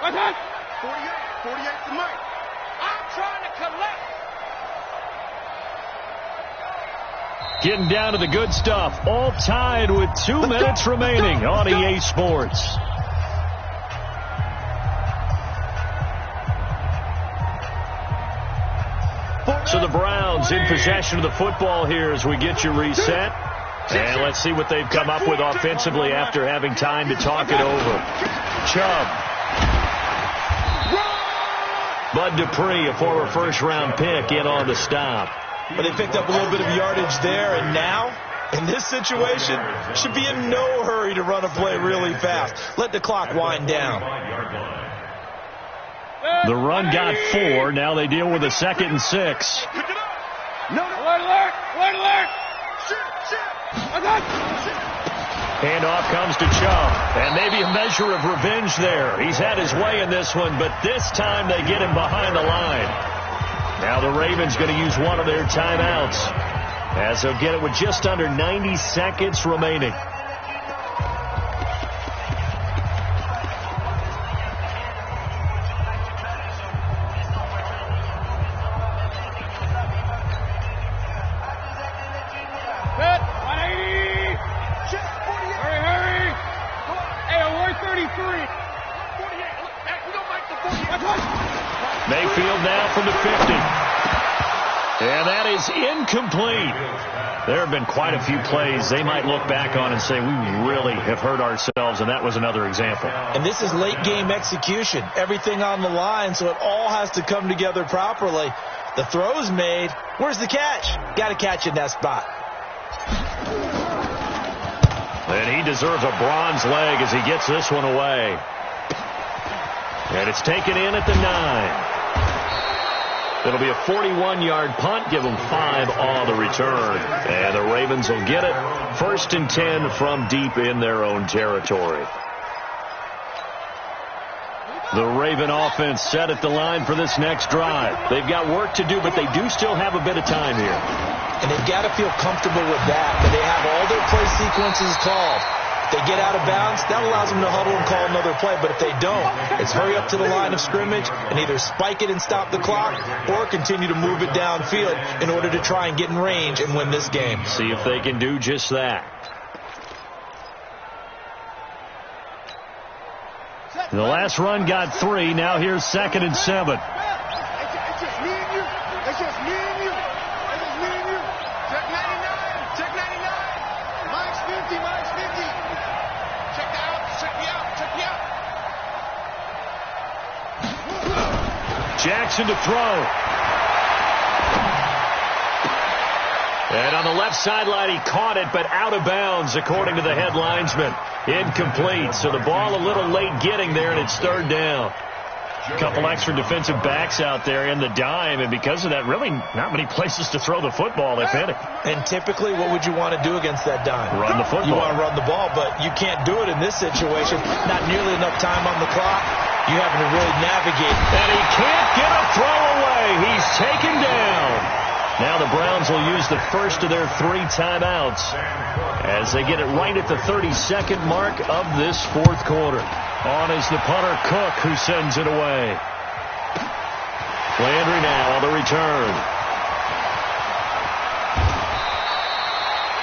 48 to Mike. I'm trying to collect. Getting down to the good stuff. All tied with 2 minutes remaining on EA Sports. So the Browns in possession of the football here as we get you reset. And let's see what they've come up with offensively after having time to talk it over. Chubb. Bud Dupree, a former first-round pick, in on the stop. But they picked up a little bit of yardage there, and now, in this situation, should be in no hurry to run a play really fast. Let the clock wind down. The run got 4. Now they deal with a 2nd and 6. Alert! Handoff comes to Chubb, and maybe a measure of revenge there. He's had his way in this one, but this time they get him behind the line. Now the Ravens going to use one of their timeouts, as they'll get it with just under 90 seconds remaining. Good. 180. Mayfield now from the 50. And that is incomplete. There have been quite a few plays they might look back on and say, we really have hurt ourselves, and that was another example. And this is late-game execution. Everything on the line, so it all has to come together properly. The throw's made. Where's the catch? Got to catch in that spot. And he deserves a bronze leg as he gets this one away. And it's taken in at the 9. It'll be a 41-yard punt. Give them 5 on the return. And the Ravens will get it. 1st and 10 from deep in their own territory. The Raven offense set at the line for this next drive. They've got work to do, but they do still have a bit of time here. And they've got to feel comfortable with that they have all their play sequences called. If they get out of bounds, that allows them to huddle and call another play. But if they don't, it's hurry up to the line of scrimmage and either spike it and stop the clock or continue to move it downfield in order to try and get in range and win this game. See if they can do just that. The last run got 3. Now here's 2nd and 7. It's just me and you. It's just me and you. It's just me and you. Check 99. Check 99. Mike's 50. Mike's 50. Check that out. Check me out. Check me out. Jackson to throw. And on the left sideline, he caught it, but out of bounds, according to the head linesman. Incomplete. So the ball a little late getting there, and it's 3rd down. A couple extra defensive backs out there in the dime, and because of that, really not many places to throw the football, if any. And typically, what would you want to do against that dime? Run the football. You want to run the ball, but you can't do it in this situation. Not nearly enough time on the clock. You having to really navigate. And he can't get a throw away. He's taken down. Now the Browns will use the first of their 3 timeouts as they get it right at the 32nd mark of this 4th quarter. On is the punter, Cook, who sends it away. Landry now on the return.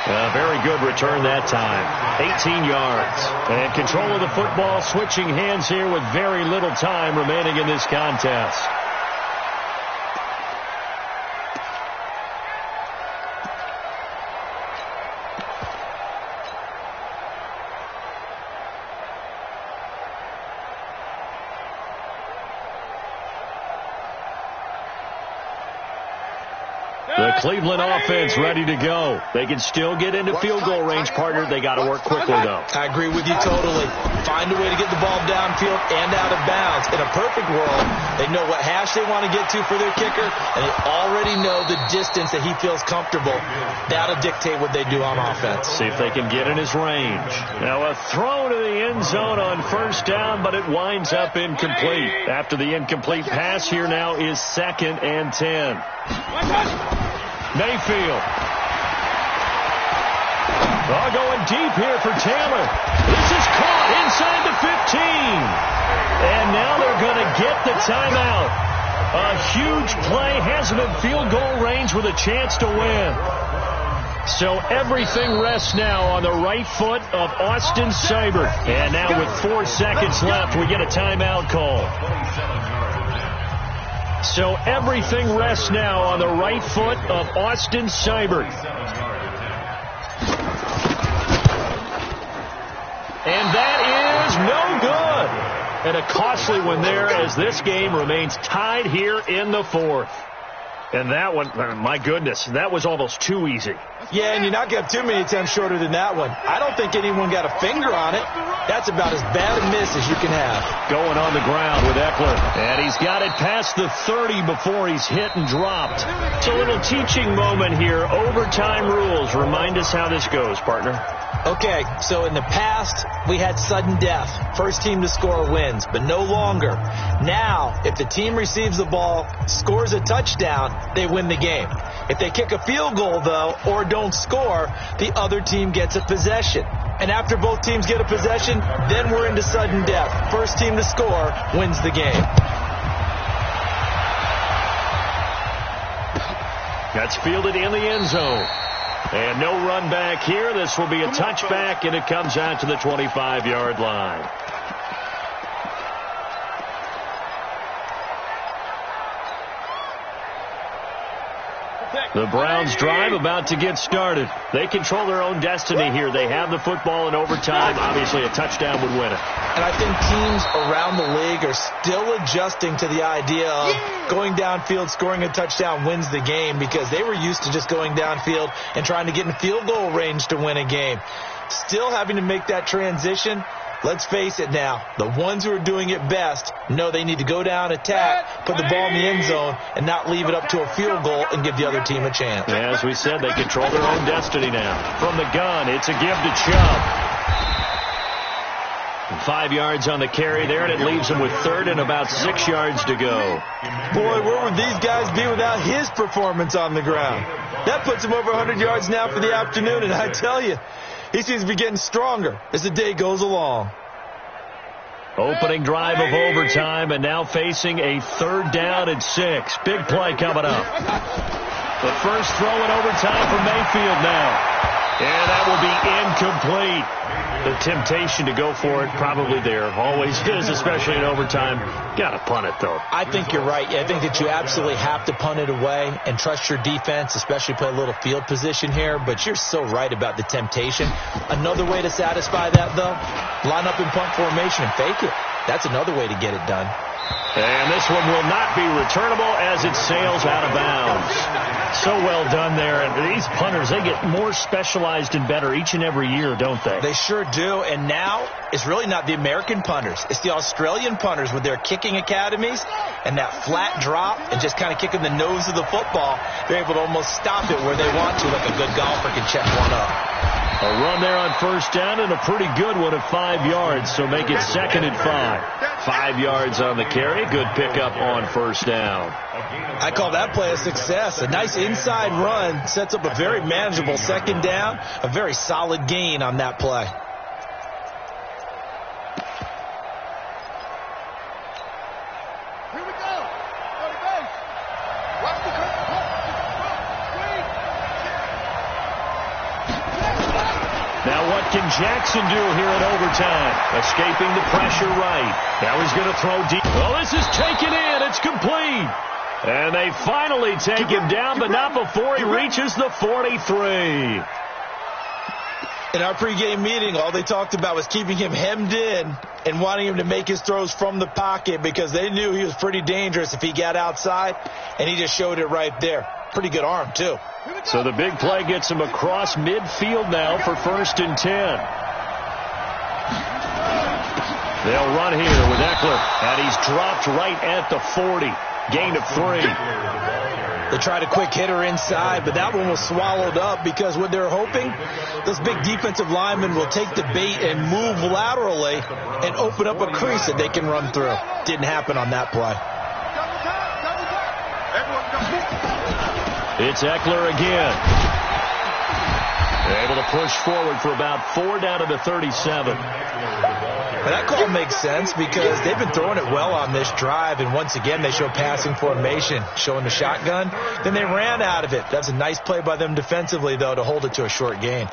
A very good return that time. 18 yards. And control of the football, switching hands here with very little time remaining in this contest. The Cleveland offense ready to go. They can still get into field goal range, partner. They got to work quickly, though. I agree with you totally. Find a way to get the ball downfield and out of bounds. In a perfect world, they know what hash they want to get to for their kicker, and they already know the distance that he feels comfortable. That'll dictate what they do on offense. See if they can get in his range. Now a throw to the end zone on 1st down, but it winds up incomplete. After the incomplete pass, here now is 2nd and 10. Mayfield. Oh, going deep here for Taylor. This is caught inside the 15. And now they're going to get the timeout. A huge play has them in field goal range with a chance to win. So everything rests now on the right foot of Austin Seibert. And now with 4 seconds left, we get a timeout call. So everything rests now on the right foot of Austin Seibert. And that is no good. And a costly one there as this game remains tied here in the 4th. And that one, my goodness, that was almost too easy. Yeah, and you're not going to have too many attempts shorter than that one. I don't think anyone got a finger on it. That's about as bad a miss as you can have. Going on the ground with Eckler. And he's got it past the 30 before he's hit and dropped. It's a little teaching moment here. Overtime rules. Remind us how this goes, partner. Okay, so in the past, we had sudden death. First team to score wins, but no longer. Now, if the team receives the ball, scores a touchdown, they win the game. If they kick a field goal, though, or don't score, the other team gets a possession. And after both teams get a possession, then we're into sudden death. First team to score wins the game. That's fielded in the end zone. And no run back here. This will be a touchback, and it comes out to the 25-yard line. The Browns drive about to get started. They control their own destiny here. They have the football in overtime. Obviously, a touchdown would win it. And I think teams around the league are still adjusting to the idea of going downfield, scoring a touchdown wins the game, because they were used to just going downfield and trying to get in field goal range to win a game. Still having to make that transition. Let's face it now, the ones who are doing it best know they need to go down, attack, put the ball in the end zone, and not leave it up to a field goal and give the other team a chance. As we said, they control their own destiny now. From the gun, it's a give to Chubb. 5 yards on the carry there, and it leaves them with third and about 6 yards to go. Boy, where would these guys be without his performance on the ground? That puts him over 100 yards now for the afternoon, and I tell you, he seems to be getting stronger as the day goes along. Opening drive of overtime, and now facing a 3rd down and 6. Big play coming up. The first throw in overtime for Mayfield now. And that will be incomplete. The temptation to go for it probably there. Always is, especially in overtime. Got to punt it, though. I think you're right. I think that you absolutely have to punt it away and trust your defense, especially play a little field position here. But you're so right about the temptation. Another way to satisfy that, though, line up in punt formation and fake it. That's another way to get it done. And this one will not be returnable as it sails out of bounds. So well done there. And these punters, they get more specialized and better each and every year, don't they? They sure do. And now it's really not the American punters. It's the Australian punters with their kicking academies and that flat drop and just kind of kicking the nose of the football. They're able to almost stop it where they want to, like a good golfer can check one up. A run there on first down, and a pretty good one at 5 yards, so make it 2nd and 5. 5 yards on the carry. Good pickup on first down. I call that play a success. A nice inside run sets up a very manageable 2nd down. A very solid gain on that play. Here we go. Go to base. Watch the curve. Now what can Jackson do here in overtime? Escaping the pressure right. Now he's going to throw deep. Well, this is taken in. It's complete. And they finally take him down, but not before he reaches the 43. In our pregame meeting, all they talked about was keeping him hemmed in and wanting him to make his throws from the pocket because they knew he was pretty dangerous if he got outside, and he just showed it right there. Pretty good arm, too. So the big play gets him across midfield now for 1st and 10. They'll run here with Eckler, and he's dropped right at the 40. Gain of 3. They tried a quick hitter inside, but that one was swallowed up because what they're hoping, those big defensive linemen will take the bait and move laterally and open up a crease that they can run through. Didn't happen on that play. It's Eckler again. Able to push forward for about 4 down to the 37. But that call makes sense because they've been throwing it well on this drive, and once again they show passing formation, showing the shotgun. Then they ran out of it. That's a nice play by them defensively, though, to hold it to a short gain.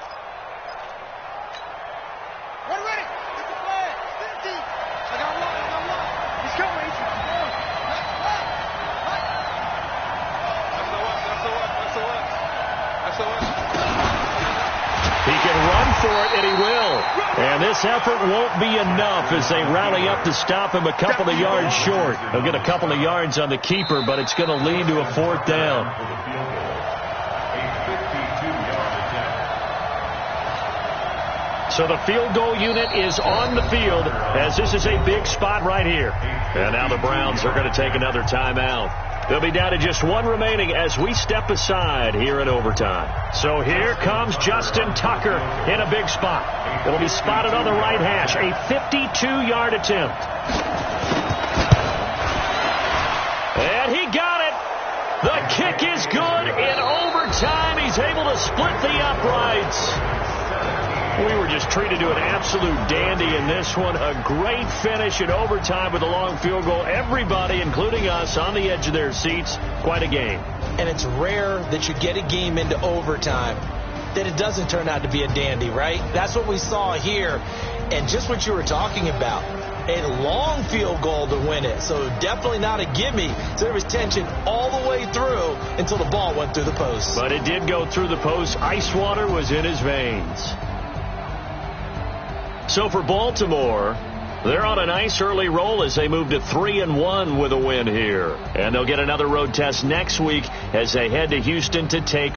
And this effort won't be enough as they rally up to stop him a couple of yards short. They'll get a couple of yards on the keeper, but it's going to lead to a 4th down. So the field goal unit is on the field as this is a big spot right here. And now the Browns are going to take another timeout. They'll be down to just 1 remaining as we step aside here in overtime. So here comes Justin Tucker in a big spot. It'll be spotted on the right hash. A 52-yard attempt. And he got it. The kick is good in overtime. He's able to split the uprights. We were just treated to an absolute dandy in this one. A great finish in overtime with a long field goal. Everybody, including us, on the edge of their seats. Quite a game. And it's rare that you get a game into overtime that it doesn't turn out to be a dandy, right? That's what we saw here. And just what you were talking about. a long field goal to win it. So definitely not a gimme. So there was tension all the way through until the ball went through the post. But it did go through the post. Ice water was in his veins. So for Baltimore, they're on a nice early roll as they move to 3-1 with a win here. And they'll get another road test next week as they head to Houston to take